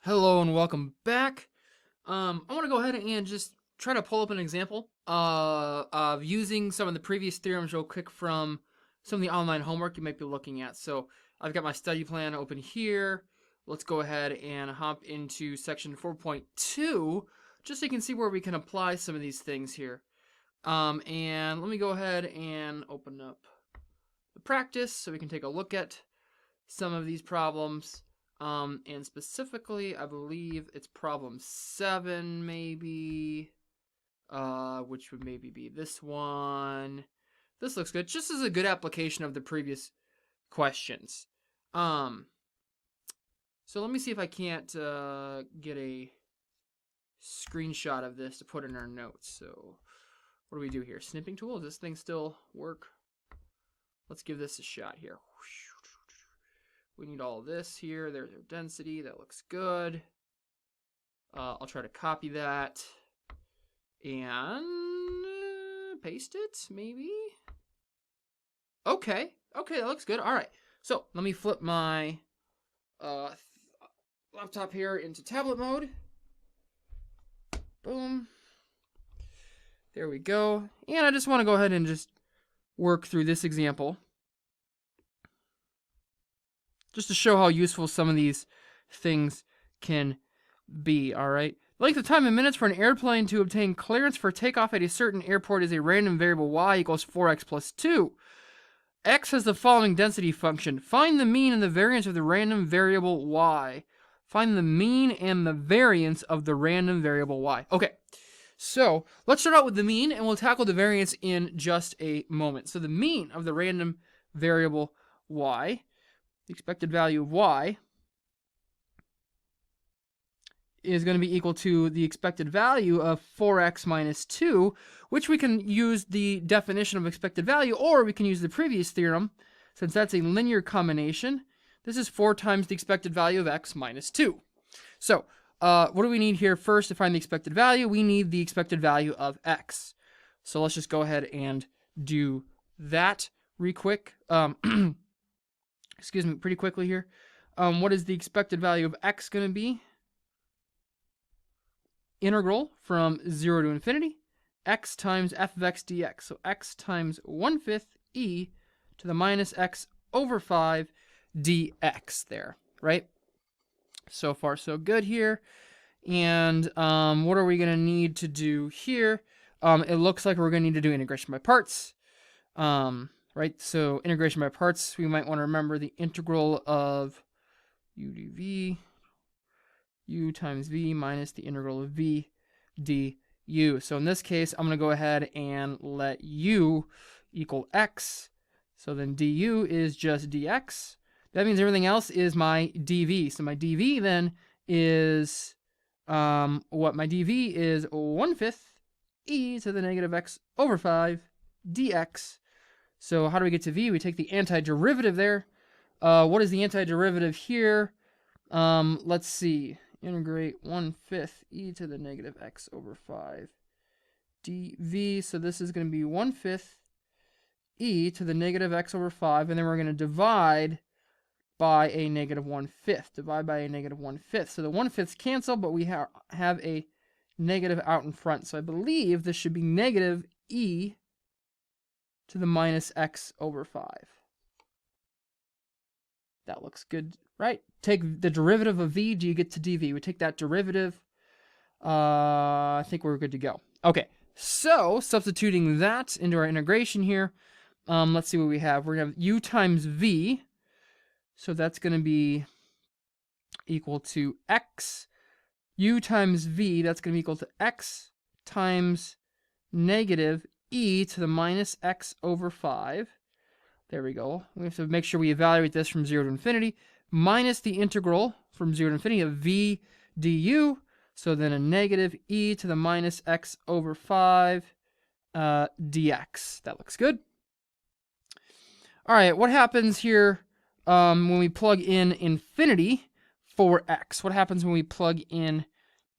Hello and welcome back. I want to go ahead and just try to pull up an example of using some of the previous theorems real quick from some of the online homework you might be looking at. So I've got my study plan open here. Let's go ahead and hop into section 4.2 just so you can see where we can apply some of these things here. And let me go ahead and open up the practice so we can take a look at some of these problems. And specifically, I believe it's problem 7, maybe, which would maybe be this one. This looks good. Just as a good application of the previous questions. So let me see if I can't get a screenshot of this to put in our notes. So what do we do here? Snipping tool? Does this thing still work? Let's give this a shot here. We need all of this here. There's our density. That looks good. I'll try to copy that and paste it, maybe. Okay, that looks good. All right, so let me flip my laptop here into tablet mode. Boom. There we go. And I just want to go ahead and just work through this example, just to show how useful some of these things can be, all right? The length of time in minutes for an airplane to obtain clearance for takeoff at a certain airport is a random variable y equals 4x plus 2. X has the following density function. Find the mean and the variance of the random variable y. Find the mean and the variance of the random variable y. Okay, so let's start out with the mean, and we'll tackle the variance in just a moment. So the mean of the random variable y, the expected value of y, is going to be equal to the expected value of 4x minus 2, which we can use the definition of expected value, or we can use the previous theorem, since that's a linear combination. This is 4 times the expected value of x minus 2. So what do we need here first to find the expected value? We need the expected value of x. So let's just go ahead and do that real quick. Excuse me, pretty quickly here. What is the expected value of x going to be? Integral from 0 to infinity, x times f of x dx. So x times 1/5 e to the minus x over 5 dx there, right? So far, so good here. And what are we going to need to do here? It looks like we're going to need to do integration by parts. Right, so integration by parts, we might want to remember the integral of u dv, u times v minus the integral of v du. So in this case, I'm going to go ahead and let u equal x. So then du is just dx. That means everything else is my dv. So my dv then is, my dv is 1/5 e to the negative x over 5 dx. So how do we get to v? We take the antiderivative there. What is the antiderivative here? Let's see. Integrate 1/5 e to the negative x over 5 dv. So this is going to be 1/5 e to the negative x over 5. And then we're going to divide by a negative 1/5. Divide by a negative 1/5. So the 1/5s cancel, but we have a negative out in front. So I believe this should be negative e to the minus x over 5. That looks good, right? Take the derivative of v, do you get to dv? We take that derivative. I think we're good to go. Okay, so substituting that into our integration here, let's see what we have. We're going to have u times v, so that's going to be equal to x. U times v, that's going to be equal to x times negative e to the minus x over 5. There we go. We have to make sure we evaluate this from 0 to infinity, minus the integral from 0 to infinity of v du. So then a negative e to the minus x over 5 dx. That looks good. All right, what happens here when we plug in infinity for x? What happens when we plug in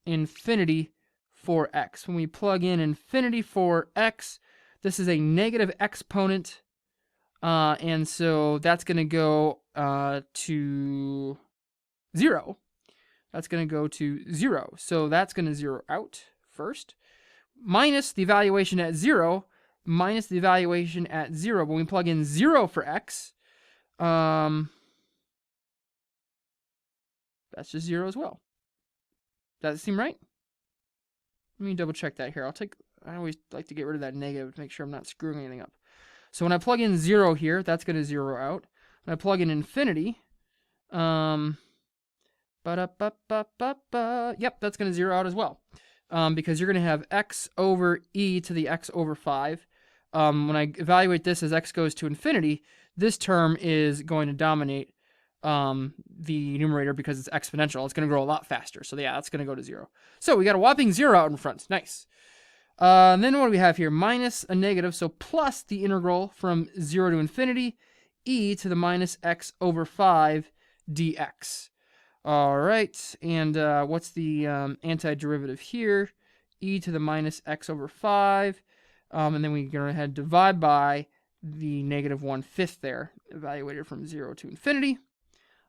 infinity for x? When we plug in infinity for x, this is a negative exponent, and so that's going to go to 0. That's going to go to 0. So that's going to 0 out first. Minus the evaluation at 0, minus the evaluation at 0. When we plug in 0 for x, that's just 0 as well. Does that seem right? Let me double check that here. I always like to get rid of that negative to make sure I'm not screwing anything up. So when I plug in 0 here, that's going to 0 out. When I plug in infinity, yep, that's going to 0 out as well. Because you're going to have x over e to the x over 5. When I evaluate this as x goes to infinity, this term is going to dominate the numerator because it's exponential. It's going to grow a lot faster. So yeah, that's going to go to 0. So we got a whopping 0 out in front. Nice. And then what do we have here? Minus a negative, so plus the integral from 0 to infinity, e to the minus x over 5 dx. All right, and what's the antiderivative here? E to the minus x over 5. And then we go ahead and divide by the negative 1/5 there, evaluated from 0 to infinity.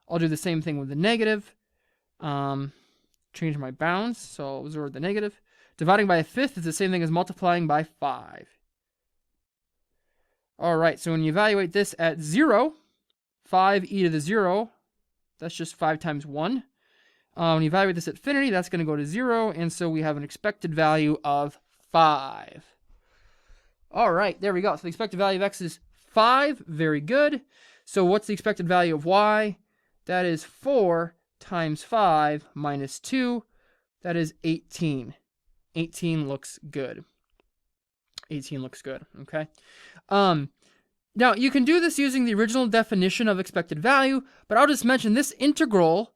I'll do the same thing with the negative. Change my bounds, so I'll absorb the negative. Dividing by 1/5 is the same thing as multiplying by 5. All right, so when you evaluate this at 0, 5e to the 0, that's just 5 times 1. When you evaluate this at infinity, that's going to go to 0, and so we have an expected value of 5. All right, there we go. So the expected value of x is 5. Very good. So what's the expected value of y? That is 4 times 5 minus 2. That is 18. 18 looks good. 18 looks good, okay? Now, you can do this using the original definition of expected value, but I'll just mention this integral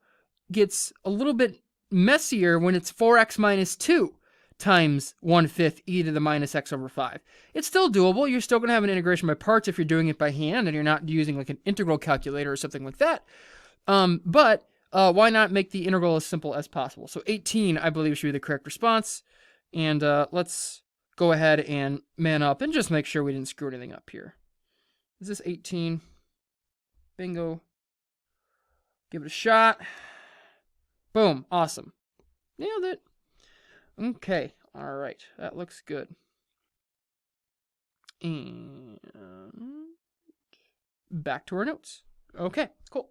gets a little bit messier when it's 4x minus 2 times 1/5 e to the minus x over 5. It's still doable. You're still going to have an integration by parts if you're doing it by hand and you're not using like an integral calculator or something like that. But why not make the integral as simple as possible? So 18, I believe, should be the correct response. And let's go ahead and man up and just make sure we didn't screw anything up here. Is this 18? Bingo. Give it a shot. Boom. Awesome. Nailed it. Okay. All right. That looks good. And back to our notes. Okay. Cool.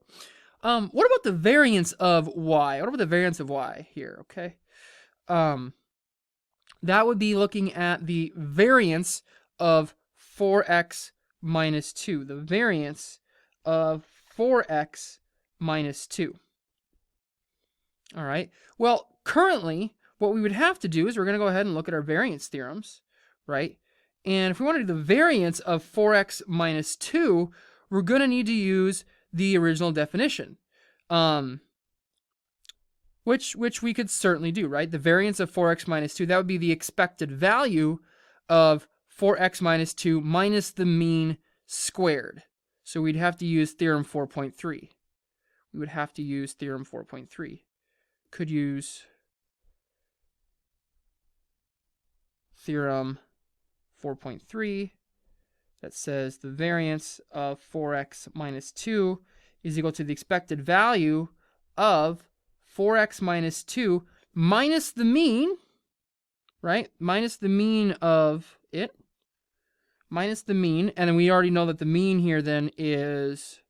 What about the variance of y? What about the variance of y here? Okay. That would be looking at the variance of 4x minus 2. The variance of 4x minus 2. All right. Well, currently, what we would have to do is we're going to go ahead and look at our variance theorems, right? And if we want to do the variance of 4x minus 2, we're going to need to use the original definition, which we could certainly do, right? The variance of 4x minus 2, that would be the expected value of 4x minus 2 minus the mean squared. So we'd have to use Theorem 4.3. We would have to use Theorem 4.3. Could use Theorem 4.3 that says the variance of 4x minus 2 is equal to the expected value of 4x minus 2 minus the mean, right? Minus the mean of it. Minus the mean. And then we already know that the mean here then is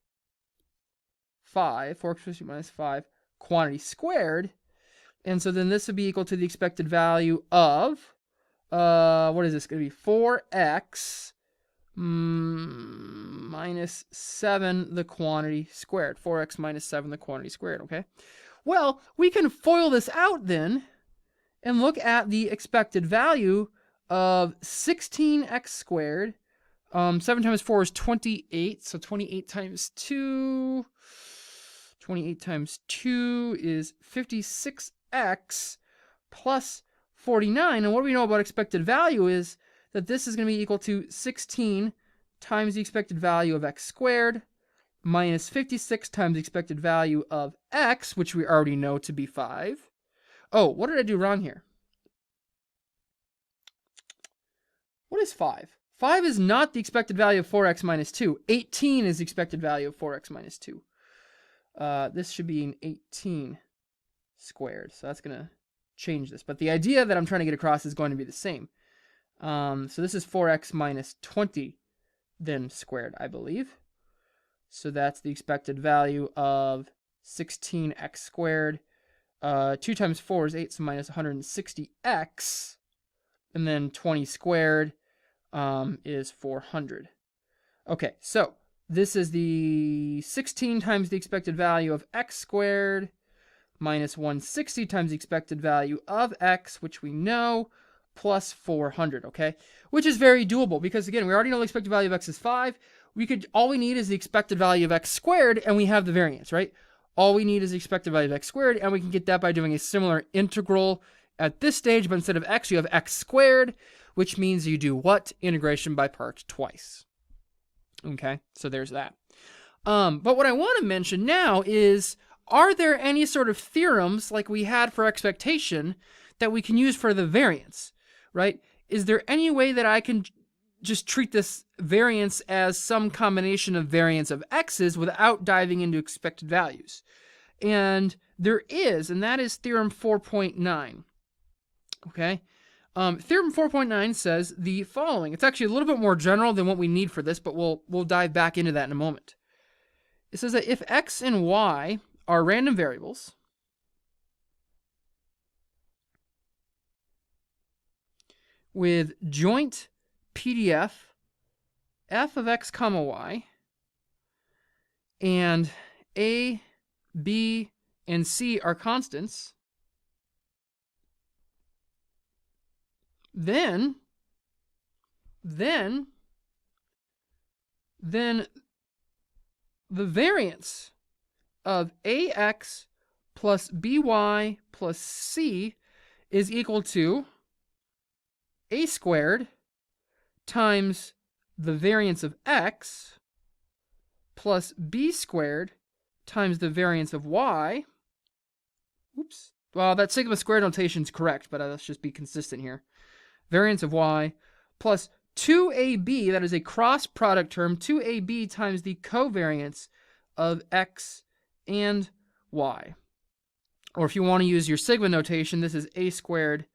5. 4x minus 5 quantity squared. And so then this would be equal to the expected value of, what is this going to be? 4x minus 7 the quantity squared. 4x minus 7 the quantity squared, okay? Well, we can FOIL this out then and look at the expected value of 16x squared. 7 times 4 is 28, so 28 times 2. 28 times 2 is 56x plus 49. And what we know about expected value is that this is going to be equal to 16 times the expected value of x squared minus 56 times the expected value of x, which we already know to be 5. Oh, what did I do wrong here? What is 5? 5 is not the expected value of 4x minus 2. 18 is the expected value of 4x minus 2. This should be an 18. squared. So that's going to change this. But the idea that I'm trying to get across is going to be the same. So this is 4x minus 20 then squared, I believe. So that's the expected value of 16x squared. 2 times 4 is 8, so minus 160x. And then 20 squared is 400. Okay, so this is the 16 times the expected value of x squared minus 160 times the expected value of x, which we know, plus 400, okay? Which is very doable because, again, we already know the expected value of x is 5. All we need is the expected value of x squared, and we have the variance, right? All we need is the expected value of x squared, and we can get that by doing a similar integral at this stage, but instead of x, you have x squared, which means you do what? Integration by part twice. Okay, so there's that. But what I want to mention now is, are there any sort of theorems like we had for expectation that we can use for the variance, right? Is there any way that I can just treat this variance as some combination of variance of x's without diving into expected values? And there is, and that is Theorem 4.9. Okay? Theorem 4.9 says the following. It's actually a little bit more general than what we need for this, but we'll dive back into that in a moment. It says that if x and y are random variables, with joint PDF f of x comma y, and a, b, and c are constants, then the variance of ax plus by plus c is equal to a squared times the variance of x plus b squared times the variance of y. Oops. Well, that sigma squared notation is correct, but let's just be consistent here. Variance of y plus 2ab, that is a cross product term, 2ab times the covariance of x and y. Or if you want to use your sigma notation, this is a squared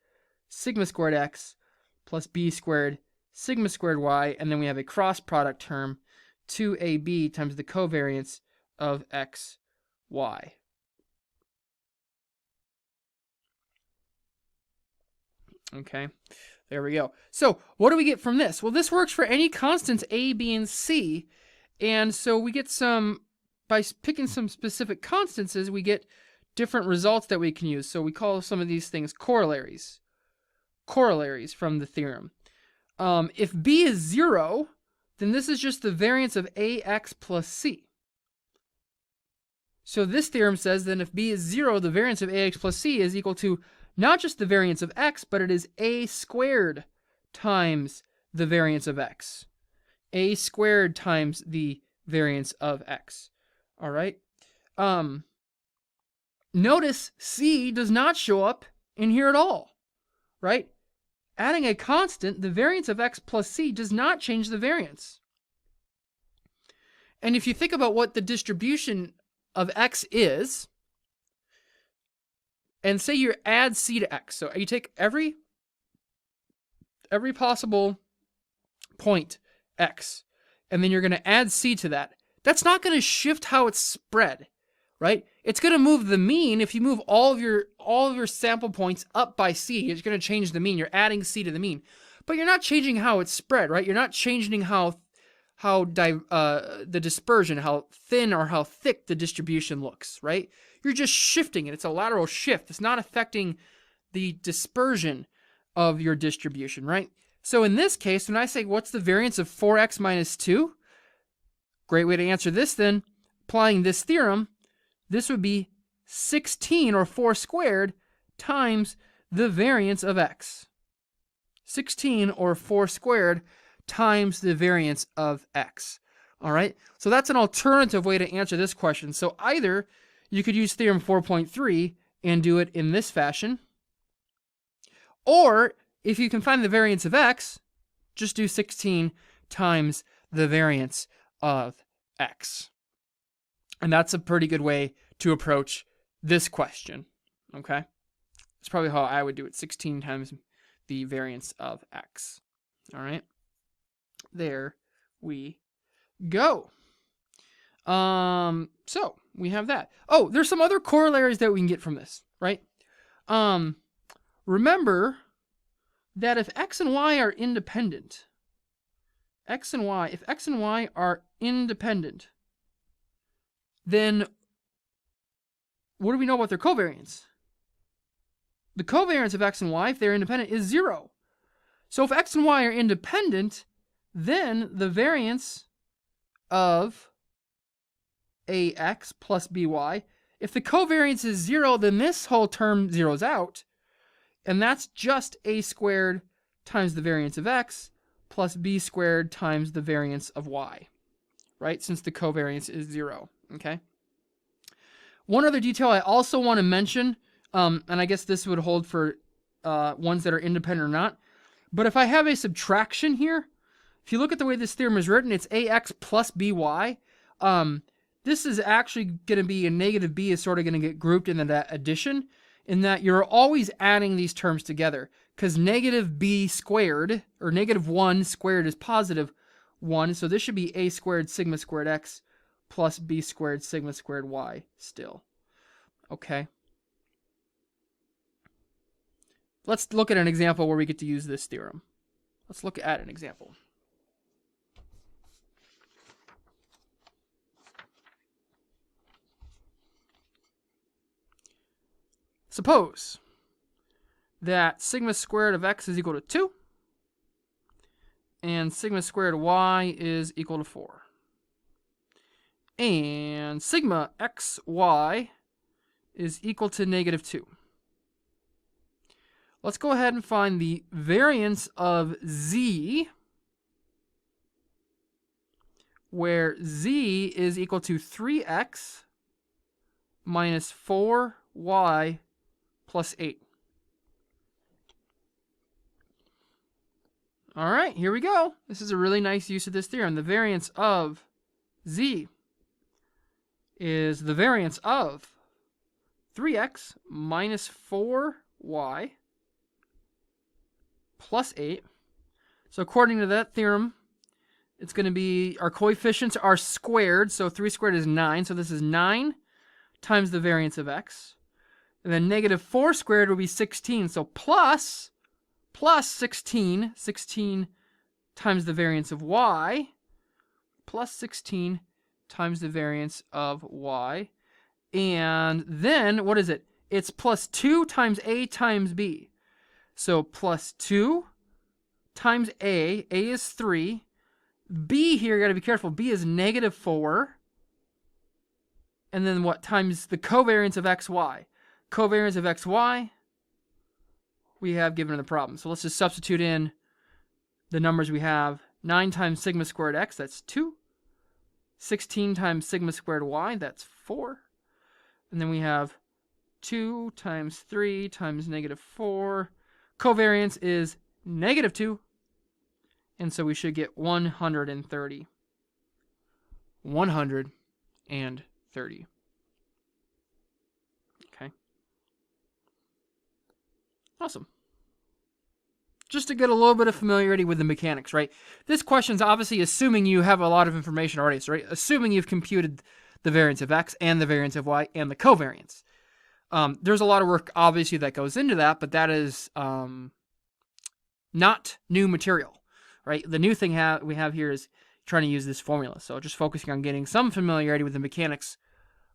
sigma squared x plus b squared sigma squared y, and then we have a cross product term, 2ab times the covariance of x, y. Okay, there we go. So what do we get from this? Well, this works for any constants a, b, and c, and so we get some, by picking some specific constants, we get different results that we can use. So we call some of these things corollaries. Corollaries from the theorem. If b is 0, then this is just the variance of ax plus c. So this theorem says that if b is 0, the variance of ax plus c is equal to not just the variance of x, but it is a squared times the variance of x. A squared times the variance of x. All right. Notice c does not show up in here at all, right? Adding a constant, the variance of x plus c does not change the variance. And if you think about what the distribution of x is, and say you add c to x, so you take every possible point x, and then you're going to add c to that. That's not going to shift how it's spread, right? It's going to move the mean. If you move all of your sample points up by c, it's going to change the mean. You're adding c to the mean, but you're not changing how it's spread, right? You're not changing how the dispersion, how thin or how thick the distribution looks, right? You're just shifting it. It's a lateral shift. It's not affecting the dispersion of your distribution, right? So in this case, when I say what's the variance of 4x minus 2, great way to answer this then, applying this theorem, this would be 16, or 4 squared, times the variance of x. 16, or 4 squared, times the variance of x. All right, so that's an alternative way to answer this question. So either you could use Theorem 4.3 and do it in this fashion, or if you can find the variance of x, just do 16 times the variance of x. And that's a pretty good way to approach this question. Okay? That's probably how I would do it. 16 times the variance of x. All right? There we go. So we have that. Oh, there's some other corollaries that we can get from this, right? Remember that if x and y are independent, if x and y are independent, then what do we know about their covariance? The covariance of x and y, if they're independent, is 0. So if x and y are independent, then the variance of ax plus by, if the covariance is 0, then this whole term zeroes out, and that's just a squared times the variance of x plus b squared times the variance of y, right? Since the covariance is 0, okay? One other detail I also want to mention, and I guess this would hold for ones that are independent or not, but if I have a subtraction here, if you look at the way this theorem is written, it's ax plus by. This is actually going to be a negative b is sort of going to get grouped into that addition, in that you're always adding these terms together, because negative b squared, or negative 1 squared is positive 1, so this should be a squared sigma squared x plus b squared sigma squared y still. Okay. Let's look at an example where we get to use this theorem. Let's look at an example. Suppose that sigma squared of x is equal to 2 and sigma squared y is equal to 4. And sigma xy is equal to negative 2. Let's go ahead and find the variance of z, where z is equal to 3x minus 4y plus 8. All right, here we go. This is a really nice use of this theorem. The variance of z is the variance of 3x minus 4y plus 8. So according to that theorem, it's going to be, our coefficients are squared, so 3 squared is 9, so this is 9 times the variance of x. And then negative 4 squared will be 16, so plus 16 times the variance of y, plus 16 times the variance of y. And then, what is it? It's plus 2 times a times b. So plus 2 times a is 3. B here, you got to be careful, b is negative 4. And then what, times the covariance of xy. Covariance of xy, we have given in the problem. So let's just substitute in the numbers we have. 9 times sigma squared x, that's 2. 16 times sigma squared y, that's 4. And then we have 2 times 3 times negative 4. Covariance is negative 2. And so we should get 130. 130. Okay. Awesome. Just to get a little bit of familiarity with the mechanics, right? This question's obviously assuming you have a lot of information already, so right? Assuming you've computed the variance of x and the variance of y and the covariance. There's a lot of work, obviously, that goes into that, but that is not new material, right? The new thing we have here is trying to use this formula. So just focusing on getting some familiarity with the mechanics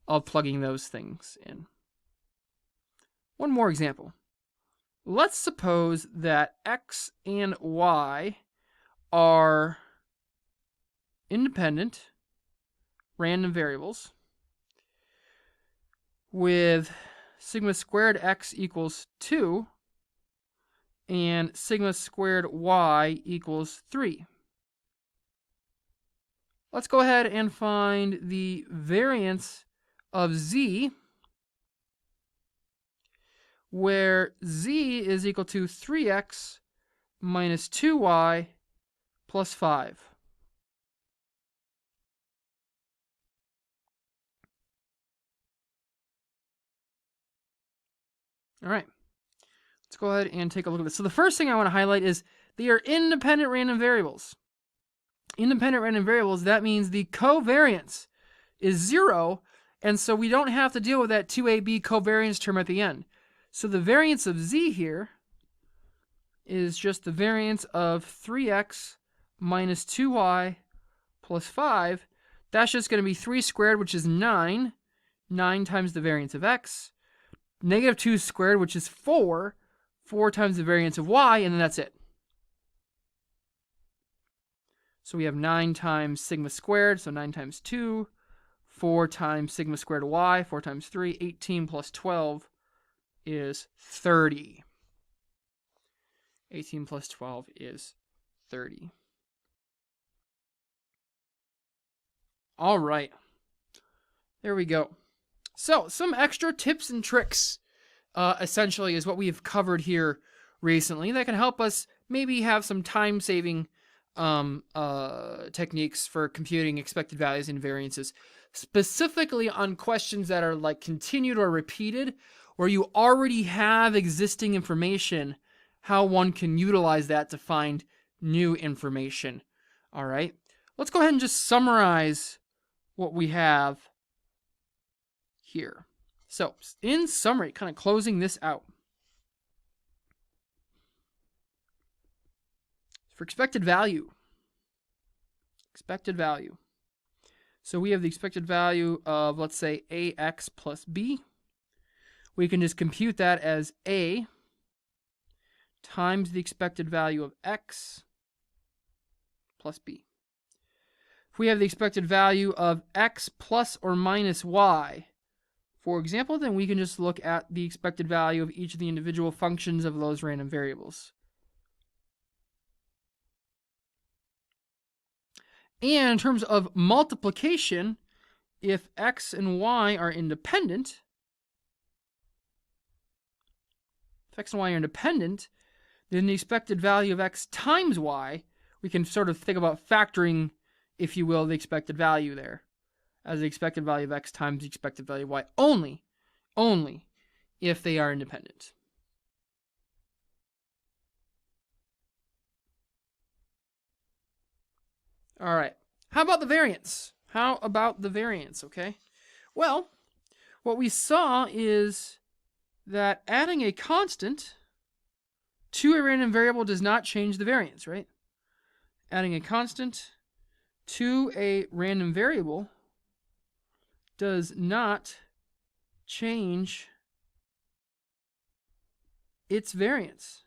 of plugging those things in. One more example. Let's suppose that x and y are independent random variables with sigma squared x equals 2 and sigma squared y equals 3. Let's go ahead and find the variance of z, where z is equal to 3x minus 2y plus 5. All right. Let's go ahead and take a look at this. So the first thing I want to highlight is they are independent random variables. Independent random variables, that means the covariance is 0, and so we don't have to deal with that 2ab covariance term at the end. So the variance of z here is just the variance of 3x minus 2y plus 5. That's just going to be 3 squared, which is 9. 9 times the variance of x. Negative 2 squared, which is 4. 4 times the variance of y, and then that's it. So we have 9 times sigma squared, so 9 times 2. 4 times sigma squared y, 4 times 3. 18 plus 12 is 30. 18 plus 12 is 30. All right. There we go. So some extra tips and tricks, essentially, is what we've covered here recently that can help us maybe have some time-saving techniques for computing expected values and variances, specifically on questions that are like continued or repeated, where you already have existing information, how one can utilize that to find new information. All right, let's go ahead and just summarize what we have here. So in summary, kind of closing this out, for expected value, so we have the expected value of, let's say, ax plus b. We can just compute that as a times the expected value of x plus b. If we have the expected value of x plus or minus y, for example, then we can just look at the expected value of each of the individual functions of those random variables. And in terms of multiplication, if x and y are independent, then the expected value of x times y, we can sort of think about factoring, if you will, the expected value there as the expected value of x times the expected value of y, only if they are independent. All right. How about the variance? Okay. Well, what we saw is that adding a constant to a random variable does not change the variance, right? Adding a constant to a random variable does not change its variance.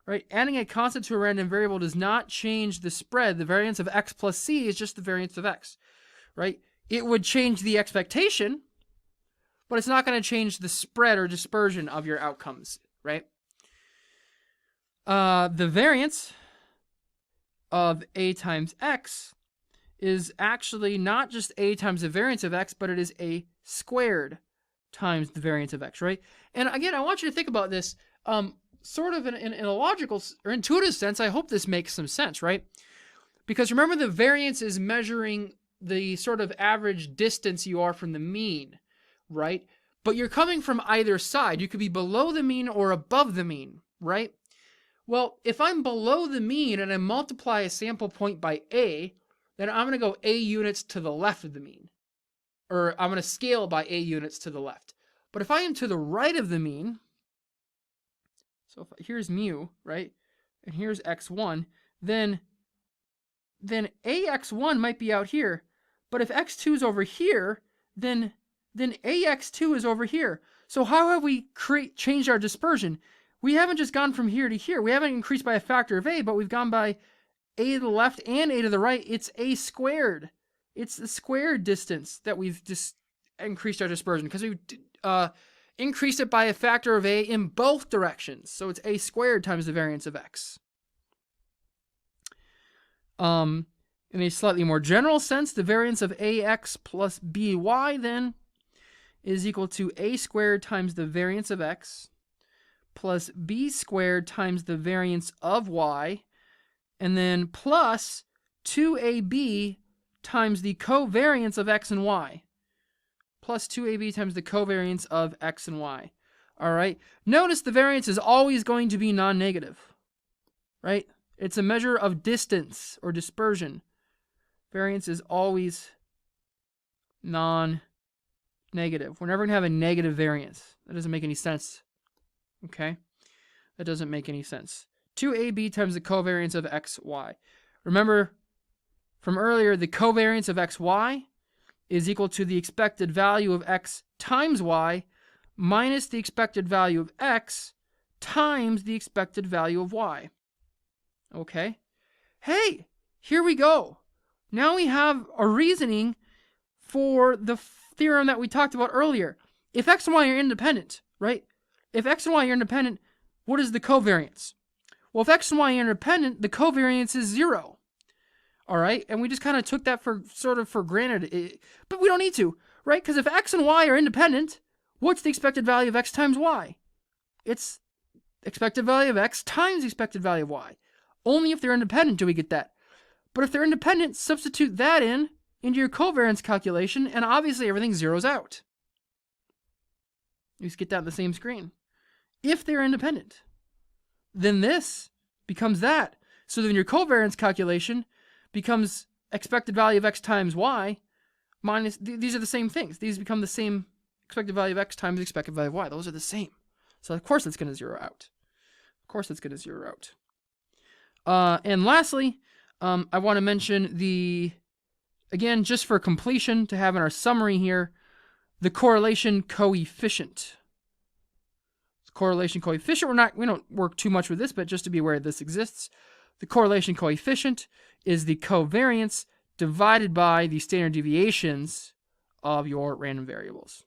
Right? Adding a constant to a random variable does not change the spread. The variance of x plus c is just the variance of x. Right? It would change the expectation, but it's not going to change the spread or dispersion of your outcomes. Right? The variance of a times x is actually not just a times the variance of x, but it is a squared times the variance of x, right? And again, I want you to think about this sort of in a logical or intuitive sense. I hope this makes some sense, right? Because remember, the variance is measuring the sort of average distance you are from the mean, right? But you're coming from either side. You could be below the mean or above the mean, right? Well, if I'm below the mean and I multiply a sample point by a, then I'm going to go a units to the left of the mean. Or I'm going to scale by a units to the left. But if I am to the right of the mean, so here's mu, right? And here's x1, then ax1 might be out here. But if x2 is over here, then ax2 is over here. So how have we changed our dispersion? We haven't just gone from here to here. We haven't increased by a factor of a, but we've gone by a to the left and a to the right. It's a squared. It's the squared distance that we've just increased our dispersion, because we've increased it by a factor of a in both directions. So it's a squared times the variance of x. In a slightly more general sense, the variance of ax plus by then is equal to a squared times the variance of x plus b squared times the variance of y, and then plus 2ab times the covariance of x and y. Plus 2ab times the covariance of x and y. All right. Notice the variance is always going to be non-negative, right? It's a measure of distance or dispersion. Variance is always non-negative. We're never going to have a negative variance. That doesn't make any sense. Okay? That doesn't make any sense. 2ab times the covariance of xy. Remember from earlier, the covariance of xy is equal to the expected value of x times y minus the expected value of x times the expected value of y. Okay? Hey, here we go. Now we have a reasoning for the theorem that we talked about earlier. If x and y are independent, right? If x and y are independent, what is the covariance? Well, if x and y are independent, the covariance is 0. All right? And we just kind of took that for granted. But we don't need to, right? Because if x and y are independent, what's the expected value of x times y? It's expected value of x times the expected value of y. Only if they're independent do we get that. But if they're independent, substitute that into your covariance calculation, and obviously everything zeroes out. You just get that on the same screen. If they're independent, then this becomes that. So then your covariance calculation becomes expected value of x times y minus, these are the same things. These become the same expected value of x times expected value of y. Those are the same. So of course it's going to zero out. Of course it's going to zero out. And lastly, I want to mention again, just for completion, to have in our summary here, the correlation coefficient. Correlation coefficient, we don't work too much with this, but just to be aware this exists. The correlation coefficient is the covariance divided by the standard deviations of your random variables.